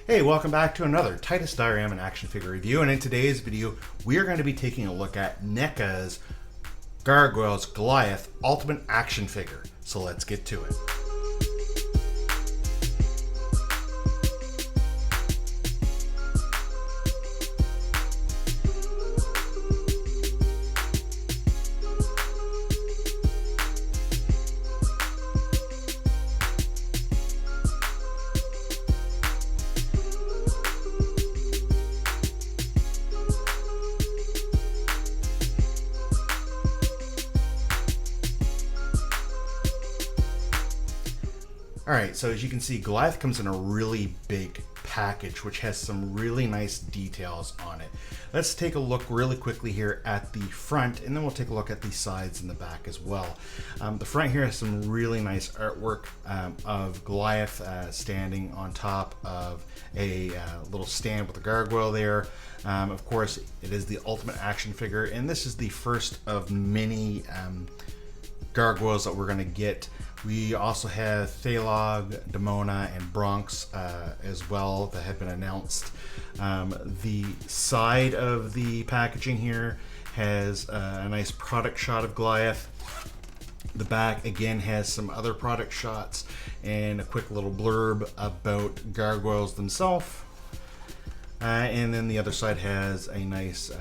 Hey, welcome back to another Titus Diorama action figure review, and in today's video we are going to be taking a look at Neca's Gargoyles Goliath Ultimate Action Figure. So let's get to it. Alright, so as you can see, Goliath comes in a really big package, which has some really nice details on it. Let's take a look really quickly here at the front, and then we'll take a look at the sides and the back as well. The front here has some really nice artwork of Goliath standing on top of a little stand with a gargoyle there. Of course, it is the ultimate action figure, and this is the first of many gargoyles that we're going to get. We also have Thalog, Demona, and Bronx as well that have been announced. The side of the packaging here has a nice product shot of Goliath. The back again has some other product shots and a quick little blurb about gargoyles themselves. And then the other side has a nice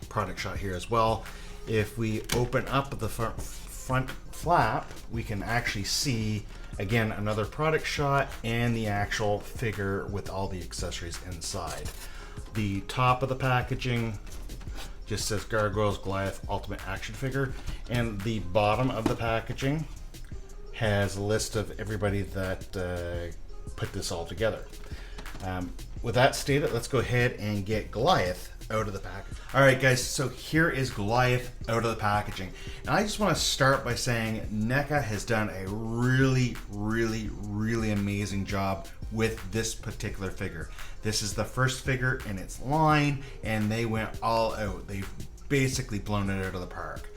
product shot here as well. If we open up the front flap, we can actually see again another product shot and the actual figure with all the accessories inside. The top of the packaging just says Gargoyles Goliath Ultimate Action Figure, and the bottom of the packaging has a list of everybody that put this all together. With that stated, let's go ahead and get Goliath out of the package. Alright guys, so here is Goliath out of the packaging. And I just want to start by saying Neca has done a really amazing job with this particular figure. This is the first figure in its line, and they went all out. They've basically blown it out of the park.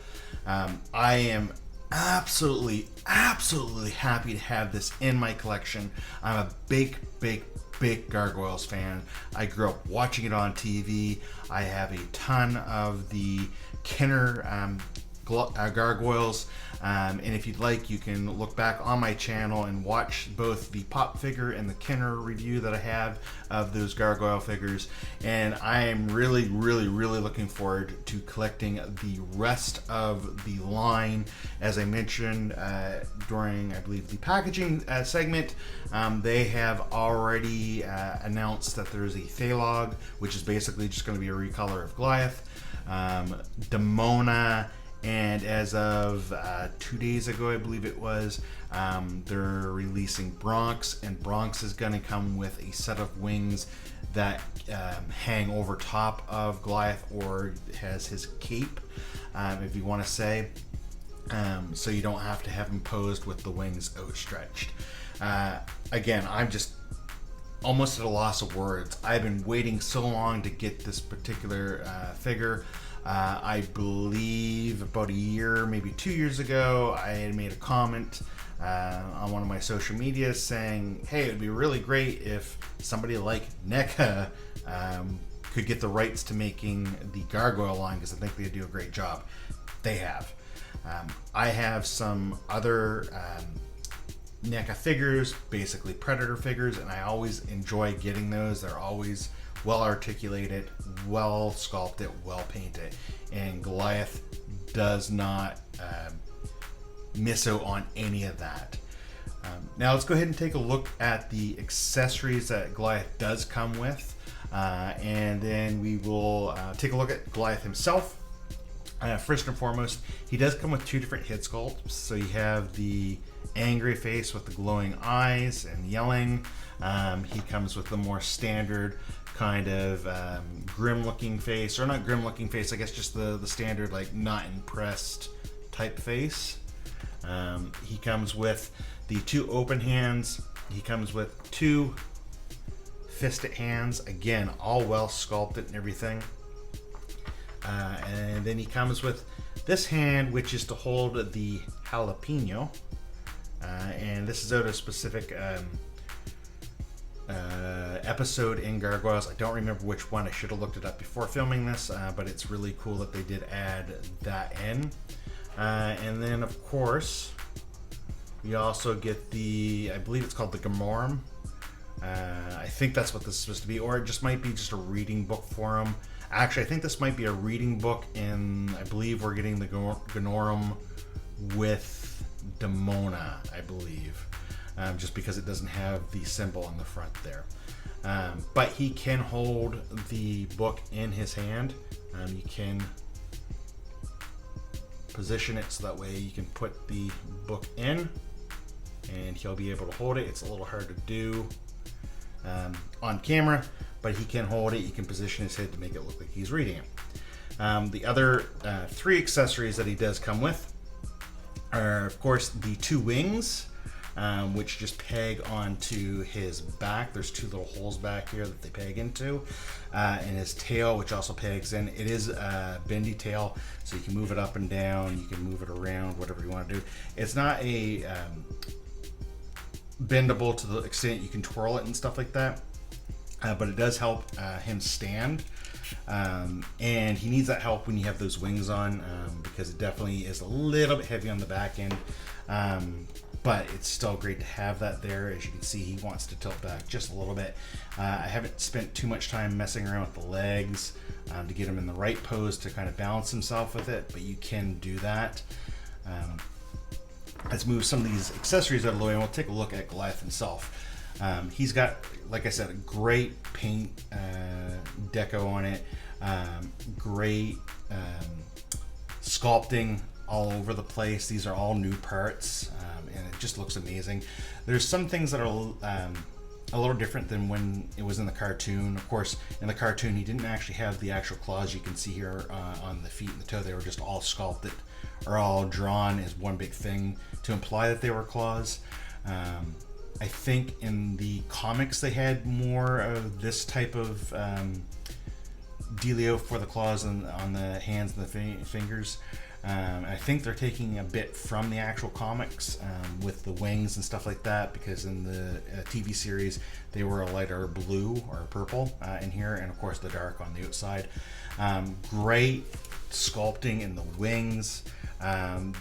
I am absolutely happy to have this in my collection. I'm a big Gargoyles fan. I grew up watching it on TV. I have a ton of the Kenner Gargoyles, and if you'd like, you can look back on my channel and watch both the pop figure and the Kenner review that I have of those gargoyle figures. And I am really looking forward to collecting the rest of the line. As I mentioned during, I believe, the packaging segment, they have already announced that there's a Thalog, which is basically just going to be a recolor of Goliath, Demona, and as of 2 days ago, I believe it was, they're releasing Bronx, and Bronx is going to come with a set of wings that hang over top of Goliath, or has his cape, if you want to say, so you don't have to have him posed with the wings outstretched. Again, I'm just almost at a loss of words. I've been waiting so long to get this particular figure. I believe about a year, maybe 2 years ago, I had made a comment on one of my social medias saying, hey, it would be really great if somebody like Neca could get the rights to making the Gargoyle line, because I think they do a great job. They have. I have some other Neca figures, basically Predator figures, and I always enjoy getting those. They're always well articulated, well sculpted, well painted, and Goliath does not miss out on any of that. Now let's go ahead and take a look at the accessories that Goliath does come with, and then we will take a look at Goliath himself. First and foremost, he does come with two different head sculpts. So you have the angry face with the glowing eyes and yelling. He comes with the more standard kind of grim looking face, or not grim looking face, I guess just the standard like not impressed type face. He comes with the two open hands. He comes with two fisted hands, again all well sculpted and everything. And then he comes with this hand, which is to hold the jalapeno, and this is out of a specific episode in Gargoyles. I don't remember which one. I should have looked it up before filming this, but it's really cool that they did add that in. And then, of course, we also get the, I believe it's called the Gamorum. I think that's what this is supposed to be, or it just might be just a reading book for him. Actually, I think this might be a reading book, and I believe we're getting the Ganorum with Demona, I believe, just because it doesn't have the symbol on the front there. But he can hold the book in his hand. You can position it so that way you can put the book in, and he'll be able to hold it. It's a little hard to do on camera, but he can hold it. You can position his head to make it look like he's reading it. The other 3 accessories that he does come with are, of course, the 2 wings, which just peg onto his back. There's 2 little holes back here that they peg into, and his tail, which also pegs in. It is a bendy tail, so you can move it up and down, you can move it around, whatever you want to do. It's not a bendable to the extent you can twirl it and stuff like that, but it does help him stand, and he needs that help when you have those wings on, because it definitely is a little bit heavy on the back end, but it's still great to have that there. As you can see, he wants to tilt back just a little bit. I haven't spent too much time messing around with the legs to get him in the right pose to kind of balance himself with it, but you can do that. Let's move some of these accessories out of the way, and we'll take a look at Goliath himself. He's got, like I said, a great paint deco on it, great sculpting all over the place. These are all new parts, and it just looks amazing. There's some things that are a little different than when it was in the cartoon. Of course, in the cartoon, he didn't actually have the actual claws you can see here on the feet and the toe. They were just all sculpted or all drawn as one big thing to imply that they were claws. I think in the comics they had more of this type of dealio for the claws on the hands and the fingers. I think they're taking a bit from the actual comics with the wings and stuff like that, because in the TV series they were a lighter blue or purple in here, and of course the dark on the outside. Great sculpting in the wings.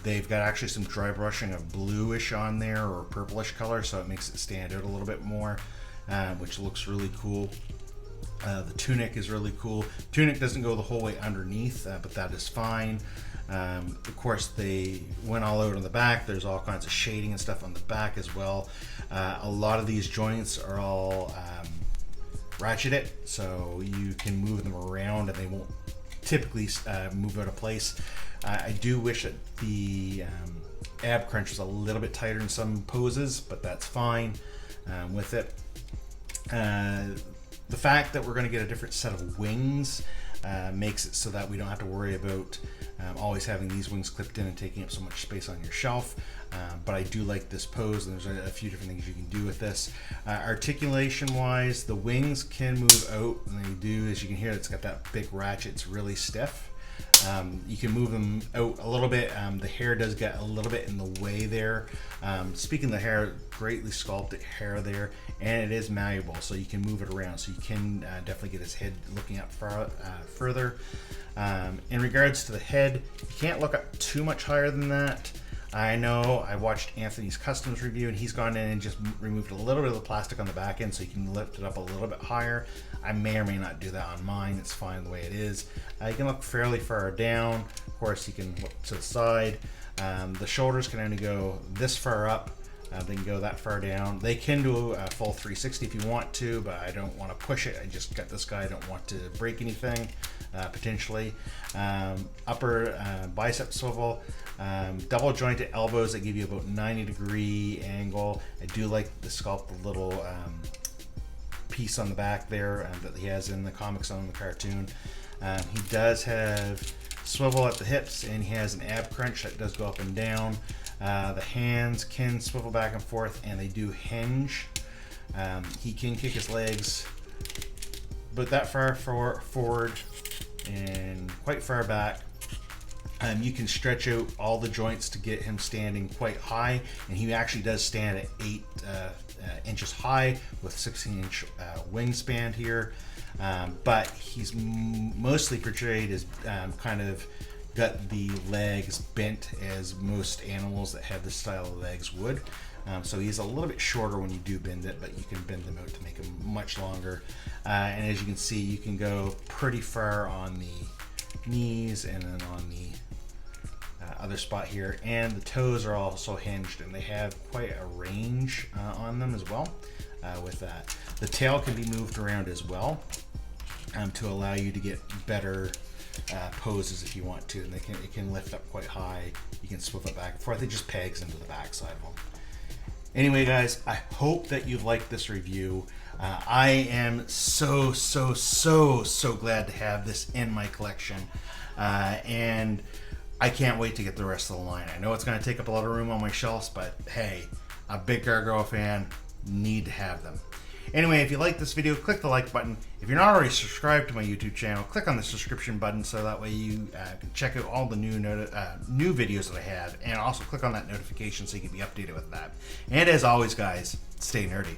They've got actually some dry brushing of bluish on there, or purplish color, so it makes it stand out a little bit more, which looks really cool. The tunic is really cool. Tunic doesn't go the whole way underneath, but that is fine. Of course, they went all out on the back. There's all kinds of shading and stuff on the back as well. A lot of these joints are all ratcheted, so you can move them around and they won't typically move out of place. I do wish that the ab crunch was a little bit tighter in some poses, but that's fine with it. The fact that we're going to get a different set of wings makes it so that we don't have to worry about always having these wings clipped in and taking up so much space on your shelf. But I do like this pose, and there's a few different things you can do with this. Articulation wise, the wings can move out, and they do. As you can hear, it's got that big ratchet. It's really stiff. You can move them out a little bit. The hair does get a little bit in the way there. Speaking of the hair, greatly sculpted hair there, and it is malleable, so you can move it around. So you can definitely get his head looking up further. In regards to the head, you can't look up too much higher than that. I know I watched Anthony's Customs review, and he's gone in and just removed a little bit of the plastic on the back end so you can lift it up a little bit higher. I may or may not do that on mine. It's fine the way it is. You can look fairly far down. Of course, you can look to the side. The shoulders can only go this far up. They can go that far down. They can do a full 360 if you want to, but I don't want to push it. I just got this guy. I don't want to break anything, potentially. Upper bicep swivel. Double jointed elbows that give you about 90-degree angle. I do like the sculpt, the little piece on the back there that he has in the comics on the cartoon. He does have swivel at the hips, and he has an ab crunch that does go up and down. The hands can swivel back and forth, and they do hinge. He can kick his legs but that far forward and quite far back. You can stretch out all the joints to get him standing quite high, and he actually does stand at inches high with 16-inch wingspan here, but he's mostly portrayed as kind of got the legs bent as most animals that have this style of legs would. So he's a little bit shorter when you do bend it, but you can bend them out to make him much longer. And as you can see, you can go pretty far on the knees and then on the other spot here. And the toes are also hinged, and they have quite a range on them as well with that. The tail can be moved around as well to allow you to get better poses if you want to. And it can lift up quite high. You can swip it back and forth. It just pegs into the back side of them. Anyway, guys, I hope that you liked this review. I am so glad to have this in my collection. And I can't wait to get the rest of the line. I know it's going to take up a lot of room on my shelves, but hey, a big Gargoyle fan, need to have them. Anyway, if you like this video, click the like button. If you're not already subscribed to my YouTube channel, click on the subscription button so that way you can check out all the new videos that I have, and also click on that notification so you can be updated with that. And as always, guys, stay nerdy.